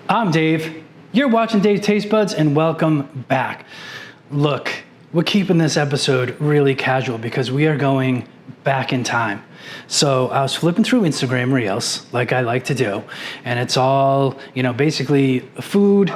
I'm Dave. You're watching Dave's Taste Buds, and welcome back. Look, we're keeping this episode really casual because we are going back in time. So I was flipping through Instagram Reels, like I like to do, and it's all, basically food,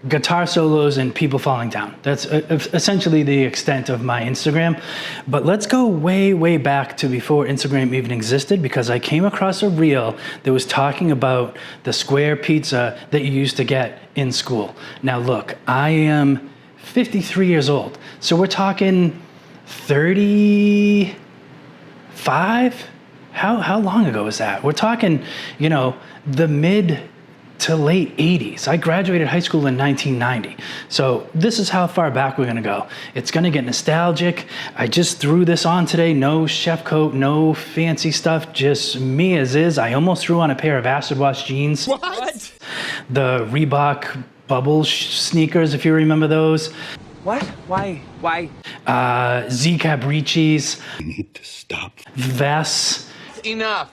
guitar solos, and people falling down. That's essentially the extent of my Instagram. But let's go way, way back to before Instagram even existed, because I came across a reel that was talking about the square pizza that you used to get in school. Now look, I am 53 years old. So we're talking 35? How long ago was that? We're talking, the mid to late 80s. I graduated high school in 1990. So this is how far back we're gonna go. It's gonna get nostalgic. I just threw this on today. No chef coat, no fancy stuff, just me as is. I almost threw on a pair of acid wash jeans. What? The Reebok bubble sneakers, if you remember those. What? Why? Z Capriccis. You need to stop. Vests. Enough.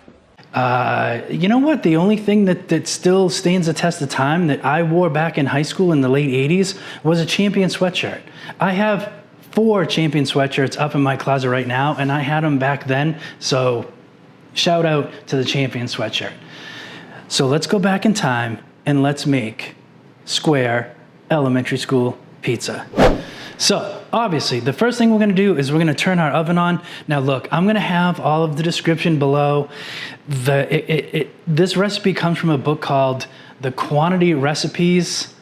You know what? The only thing that still stands the test of time that I wore back in high school in the late 80s was a Champion sweatshirt. I have 4 Champion sweatshirts up in my closet right now, and I had them back then. So shout out to the Champion sweatshirt. So let's go back in time and let's make square elementary school pizza. So obviously the first thing we're gonna do is we're gonna turn our oven on. Now look, I'm gonna have all of the description below. This recipe comes from a book called The Quantity Recipes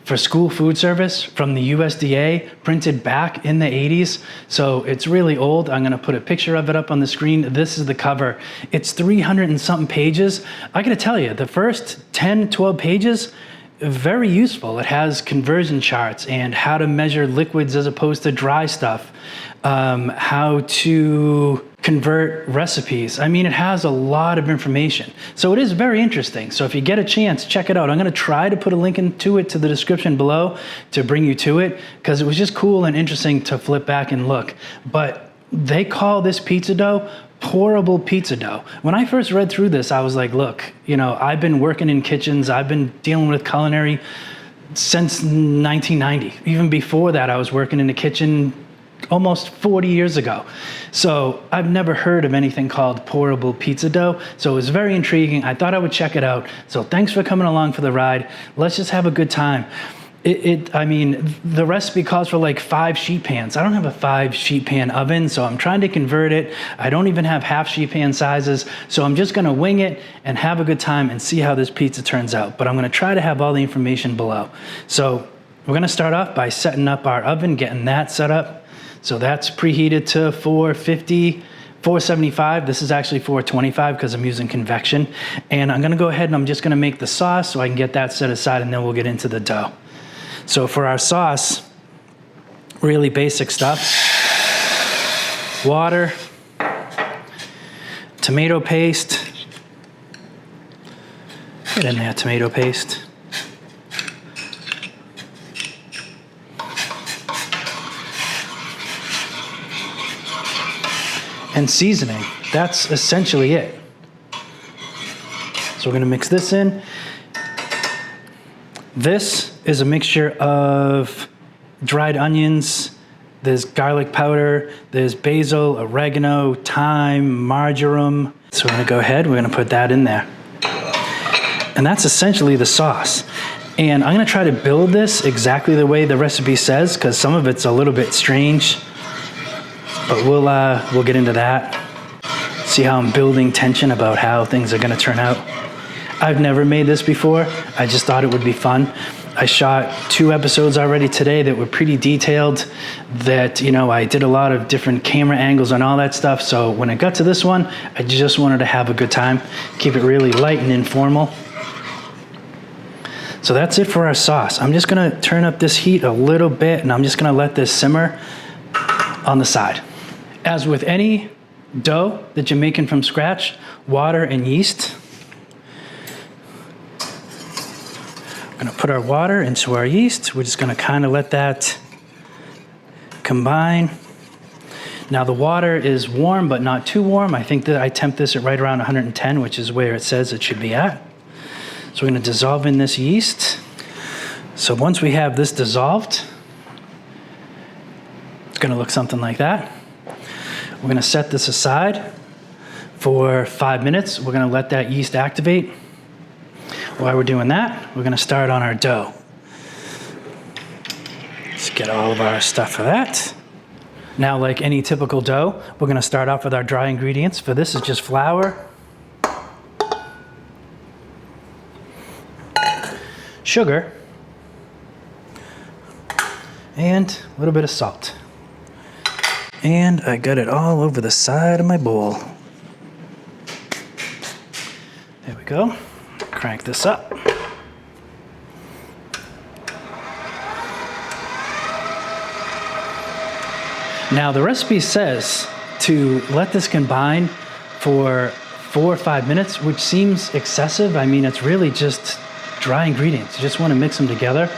for School Food Service from the USDA, printed back in the 80s. So it's really old. I'm gonna put a picture of it up on the screen. This is the cover. It's 300 and something pages. I gotta tell you, the first 10, 12 pages, very useful. It has conversion charts and how to measure liquids as opposed to dry stuff, how to convert recipes. I mean, it has a lot of information. So it is very interesting. So if you get a chance, check it out. I'm gonna try to put a link into it to the description below to bring you to it, because it was just cool and interesting to flip back and look. But they call this pizza dough pourable pizza dough. When I first read through this, I was like, look, I've been working in kitchens, I've been dealing with culinary since 1990. Even before that, I was working in the kitchen almost 40 years ago. So I've never heard of anything called pourable pizza dough. So it was very intriguing. I thought I would check it out. So thanks for coming along for the ride. Let's just have a good time. I mean, the recipe calls for like 5 sheet pans. I don't have a 5 sheet pan oven, so I'm trying to convert it. I don't even have half sheet pan sizes, so I'm just gonna wing it and have a good time and see how this pizza turns out. But I'm gonna try to have all the information below. So we're gonna start off by setting up our oven, getting that set up. So that's preheated to 450, 475. This is actually 425 because I'm using convection. And I'm gonna go ahead and I'm just gonna make the sauce so I can get that set aside, and then we'll get into the dough. So for our sauce, really basic stuff. Water, tomato paste. Get in there, tomato paste. And seasoning, that's essentially it. So we're gonna mix this in. This is a mixture of dried onions, there's garlic powder, there's basil, oregano, thyme, marjoram. So we're gonna go ahead, we're gonna put that in there. And that's essentially the sauce. And I'm gonna try to build this exactly the way the recipe says, because some of it's a little bit strange, but we'll get into that. See how I'm building tension about how things are gonna turn out. I've never made this before. I just thought it would be fun. I shot 2 episodes already today that were pretty detailed, that, I did a lot of different camera angles and all that stuff. So when I got to this one, I just wanted to have a good time, keep it really light and informal. So that's it for our sauce. I'm just gonna turn up this heat a little bit, and I'm just gonna let this simmer on the side. As with any dough that you're making from scratch, water and yeast. We're gonna put our water into our yeast. We're just gonna kind of let that combine. Now the water is warm, but not too warm. I think that I temp this at right around 110, which is where it says it should be at. So we're gonna dissolve in this yeast. So once we have this dissolved, it's gonna look something like that. We're gonna set this aside for 5 minutes. We're gonna let that yeast activate. While we're doing that, we're gonna start on our dough. Let's get all of our stuff for that. Now, like any typical dough, we're gonna start off with our dry ingredients. For this is just flour, sugar, and a little bit of salt. And I got it all over the side of my bowl. There we go. Crank this up. Now the recipe says to let this combine for 4 or 5 minutes, which seems excessive. I mean, it's really just dry ingredients. You just want to mix them together.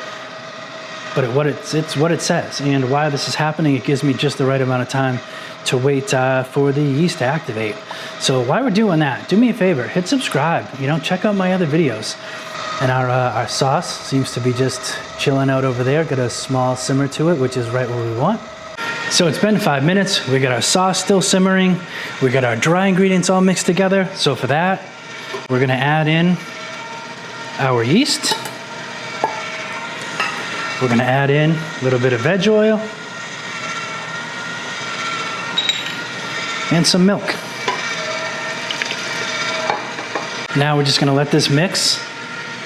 But it's what it says. And while this is happening, it gives me just the right amount of time to wait for the yeast to activate. So while we're doing that, do me a favor, hit subscribe. Check out my other videos. And our sauce seems to be just chilling out over there. Got a small simmer to it, which is right where we want. So it's been 5 minutes. We got our sauce still simmering. We got our dry ingredients all mixed together. So for that, we're gonna add in our yeast. We're gonna add in a little bit of veg oil and some milk. Now we're just gonna let this mix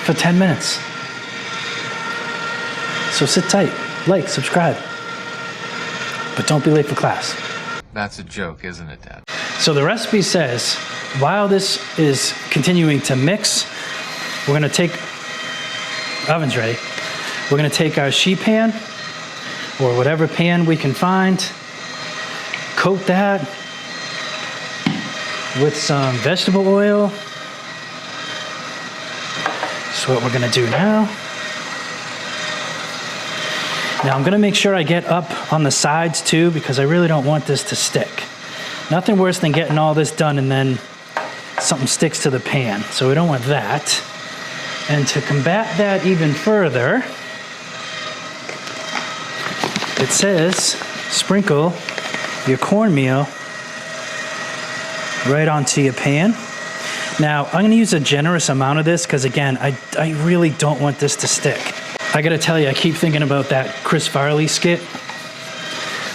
for 10 minutes. So sit tight, like, subscribe. But don't be late for class. That's a joke, isn't it, Dad? So the recipe says, while this is continuing to mix, we're gonna take, oven's ready, we're gonna take our sheet pan, or whatever pan we can find, coat that with some vegetable oil. That's what we're gonna do now. Now I'm gonna make sure I get up on the sides too, because I really don't want this to stick. Nothing worse than getting all this done and then something sticks to the pan. So we don't want that. And to combat that even further, it says sprinkle your cornmeal right onto your pan. Now I'm gonna use a generous amount of this because again, I really don't want this to stick. I gotta tell you, I keep thinking about that Chris Farley skit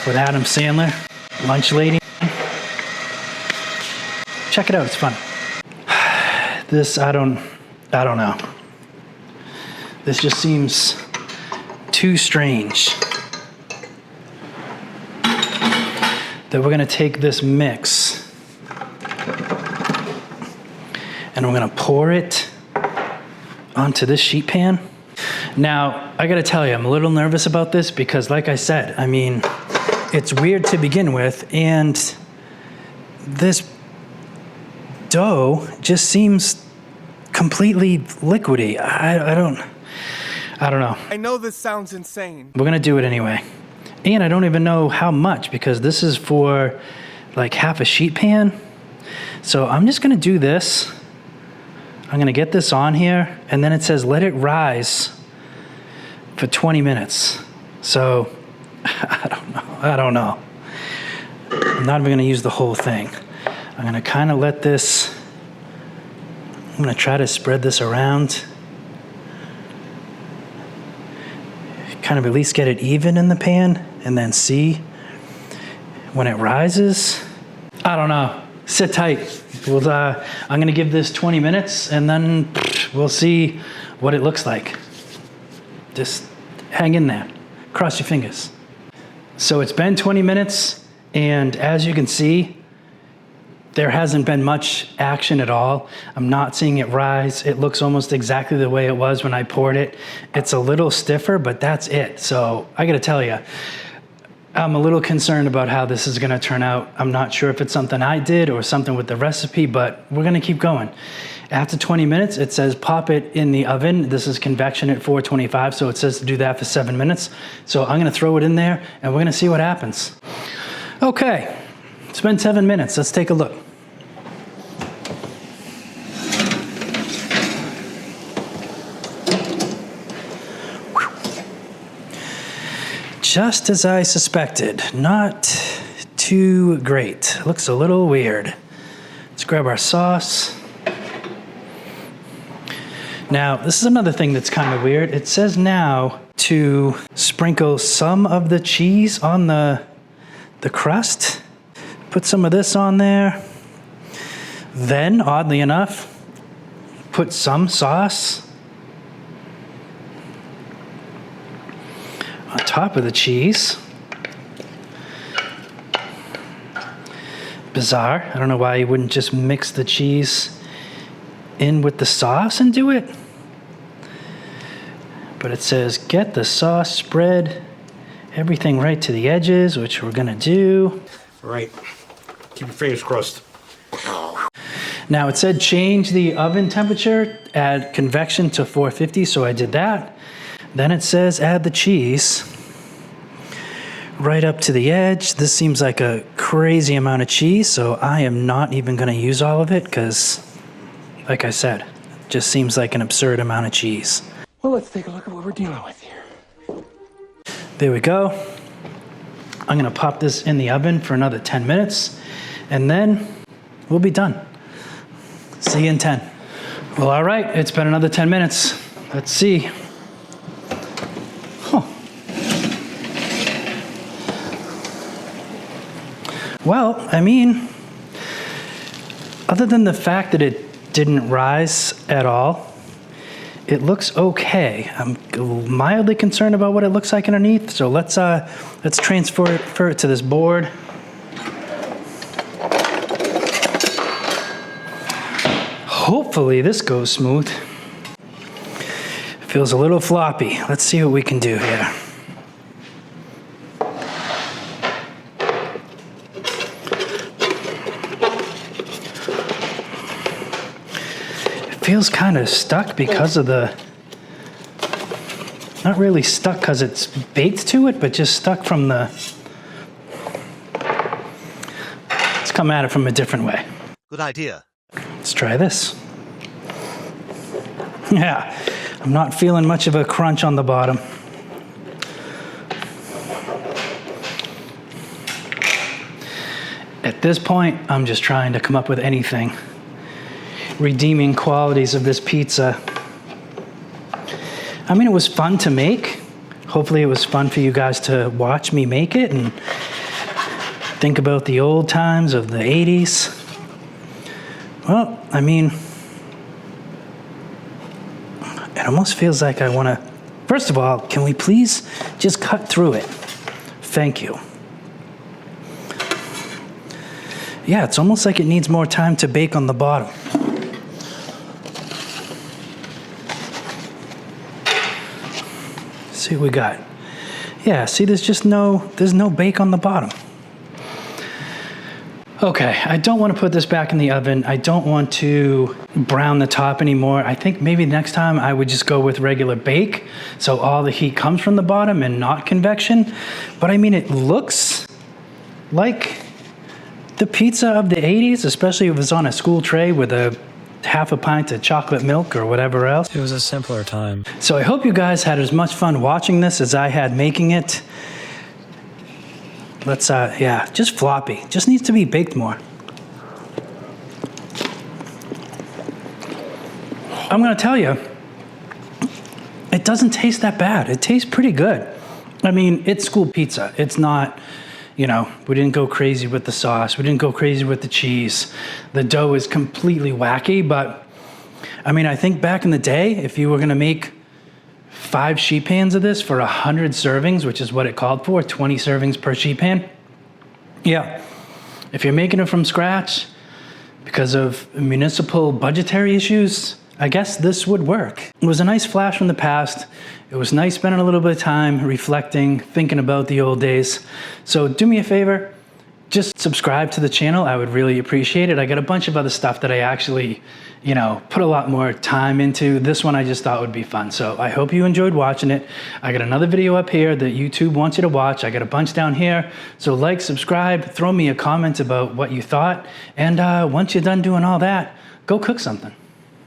with Adam Sandler, Lunch Lady. Check it out, it's fun. This, I don't know. This just seems too strange. That we're gonna take this mix and we're gonna pour it onto this sheet pan. Now, I gotta tell you, I'm a little nervous about this because like I said, I mean, it's weird to begin with and this dough just seems completely liquidy. I don't know. I know this sounds insane. We're gonna do it anyway. And I don't even know how much because this is for like half a sheet pan. So I'm just gonna do this. I'm gonna get this on here and then it says let it rise for 20 minutes. So I don't know. I'm not even gonna use the whole thing. I'm gonna kind of let this, I'm gonna try to spread this around. Kind of at least get it even in the pan and then see when it rises. I don't know, sit tight. I'm gonna give this 20 minutes and then we'll see what it looks like. Just hang in there, cross your fingers. So it's been 20 minutes and as you can see, there hasn't been much action at all. I'm not seeing it rise. It looks almost exactly the way it was when I poured it. It's a little stiffer, but that's it. So I gotta tell you, I'm a little concerned about how this is gonna turn out. I'm not sure if it's something I did or something with the recipe, but we're gonna keep going. After 20 minutes, it says pop it in the oven. This is convection at 425, so it says to do that for 7 minutes. So I'm gonna throw it in there and we're gonna see what happens. Okay, it's been 7 minutes. Let's take a look. just as I suspected, not too great. Looks a little weird. Let's grab our sauce. Now, this is another thing that's kind of weird. It says now to sprinkle some of the cheese on the crust. Put some of this on there. Then, oddly enough, put some sauce on top of the cheese. Bizarre. I don't know why you wouldn't just mix the cheese in with the sauce and do it. But it says get the sauce spread everything right to the edges, which we're gonna do. Right. Keep your fingers crossed. Now it said change the oven temperature, add convection to 450, so I did that. Then it says add the cheese right up to the edge. This seems like a crazy amount of cheese, so I am not even gonna use all of it because, like I said, it just seems like an absurd amount of cheese. Well, let's take a look at what we're dealing with here. There we go. I'm gonna pop this in the oven for another 10 minutes, and then we'll be done. See you in 10. Well, all right, it's been another 10 minutes. Let's see. Huh. Well, I mean, other than the fact that it didn't rise at all, it looks okay. I'm mildly concerned about what it looks like underneath, so let's transfer it to this board. Hopefully this goes smooth. Feels a little floppy. Let's see what we can do here. It feels kind of stuck because of the, not really stuck because it's baked to it, but just stuck from the, let's come at it from a different way. Good idea. Let's try this. Yeah, I'm not feeling much of a crunch on the bottom. At this point, I'm just trying to come up with anything. Redeeming qualities of this pizza. I mean, it was fun to make. Hopefully it was fun for you guys to watch me make it and think about the old times of the 80s. Well, I mean, it almost feels like I want to, first of all, can we please just cut through it? Thank you. Yeah, it's almost like it needs more time to bake on the bottom. Let's see what we got. Yeah, see, there's no bake on the bottom. Okay, I don't want to put this back in the oven. I don't want to brown the top anymore. I think maybe next time I would just go with regular bake, so all the heat comes from the bottom and not convection. But I mean, it looks like the pizza of the 80s, especially if it was on a school tray with a half a pint of chocolate milk or whatever else. It was a simpler time. So I hope you guys had as much fun watching this as I had making it. Let's, yeah, just floppy. Just needs to be baked more. I'm gonna tell you, it doesn't taste that bad. It tastes pretty good. I mean, it's school pizza. It's not, you know, we didn't go crazy with the sauce. We didn't go crazy with the cheese. The dough is completely wacky, but I mean, I think back in the day, if you were gonna make 5 sheet pans of this for 100 servings, which is what it called for, 20 servings per sheet pan. Yeah, if you're making it from scratch because of municipal budgetary issues, I guess this would work. It was a nice flash from the past. It was nice spending a little bit of time reflecting, thinking about the old days. So do me a favor, just subscribe to the channel. I would really appreciate it. I got a bunch of other stuff that I actually, you know, put a lot more time into. This one I just thought would be fun. So I hope you enjoyed watching it. I got another video up here that YouTube wants you to watch. I got a bunch down here. So like, subscribe, throw me a comment about what you thought. And once you're done doing all that, go cook something.